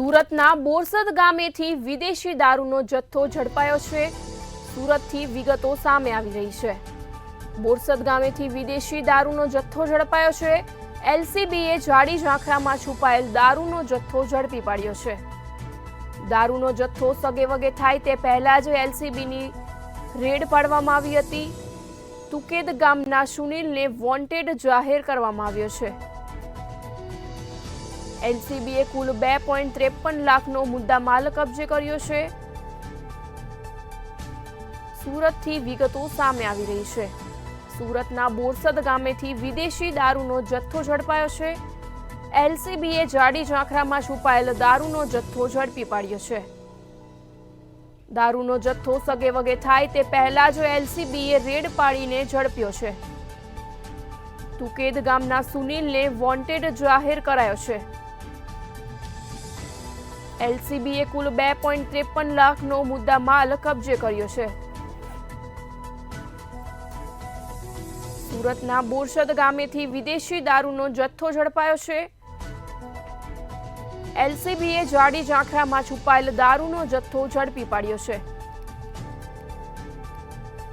સુરતના બોરસદ ગામેથી વિદેશી દારૂનો જથ્થો ઝડપાયો છે। સુરતથી વિગતો સામે આવી રહી છે। બોરસદ ગામેથી વિદેશી દારૂનો જથ્થો ઝડપાયો છે। એલસીબીએ જાડી ઝાંખરામાં છુપાયેલ દારૂનો જથ્થો ઝડપી પાડ્યો છે। દારૂનો જથ્થો સગેવગે થાય તે પહેલા જ એલસીબીની રેડ પાડવામાં આવી હતી। તુકેદ ગામના સુનિલને વોન્ટેડ જાહેર કરવામાં આવ્યો છે। એલસીબીએ કુલ 2.53 લાખનો મુદ્દામાલ કબજે કર્યો છે। સુરતથી વિગતો સામે આવી રહી છે। સુરતના બોરસદ ગામેથી વિદેશી દારૂનો જથ્થો ઝડપાયો છે। એલસીબીએ જાડી ઝાંખરામાં છુપાયેલ દારૂનો જથ્થો ઝડપી પાડ્યો છે। દારૂનો જથ્થો સગેવગે થાય તે પહેલા જ એલસીબીએ રેડ પાડીને ઝડપ્યો છે। તુકેદ ગામના સુનિલને વોન્ટેડ જાહેર કરાયો છે। એલસીબીએ કુલ 2.53 લાખનો મુદ્દામાલ કબજે કર્યો છે। સુરતના બોરસદ ગામેથી વિદેશી દારૂનો જથ્થો ઝડપાયો છે। એલસીબીએ જાડી ઝાંખરામાં છુપાયેલ દારૂનો જથ્થો ઝડપી પાડ્યો છે।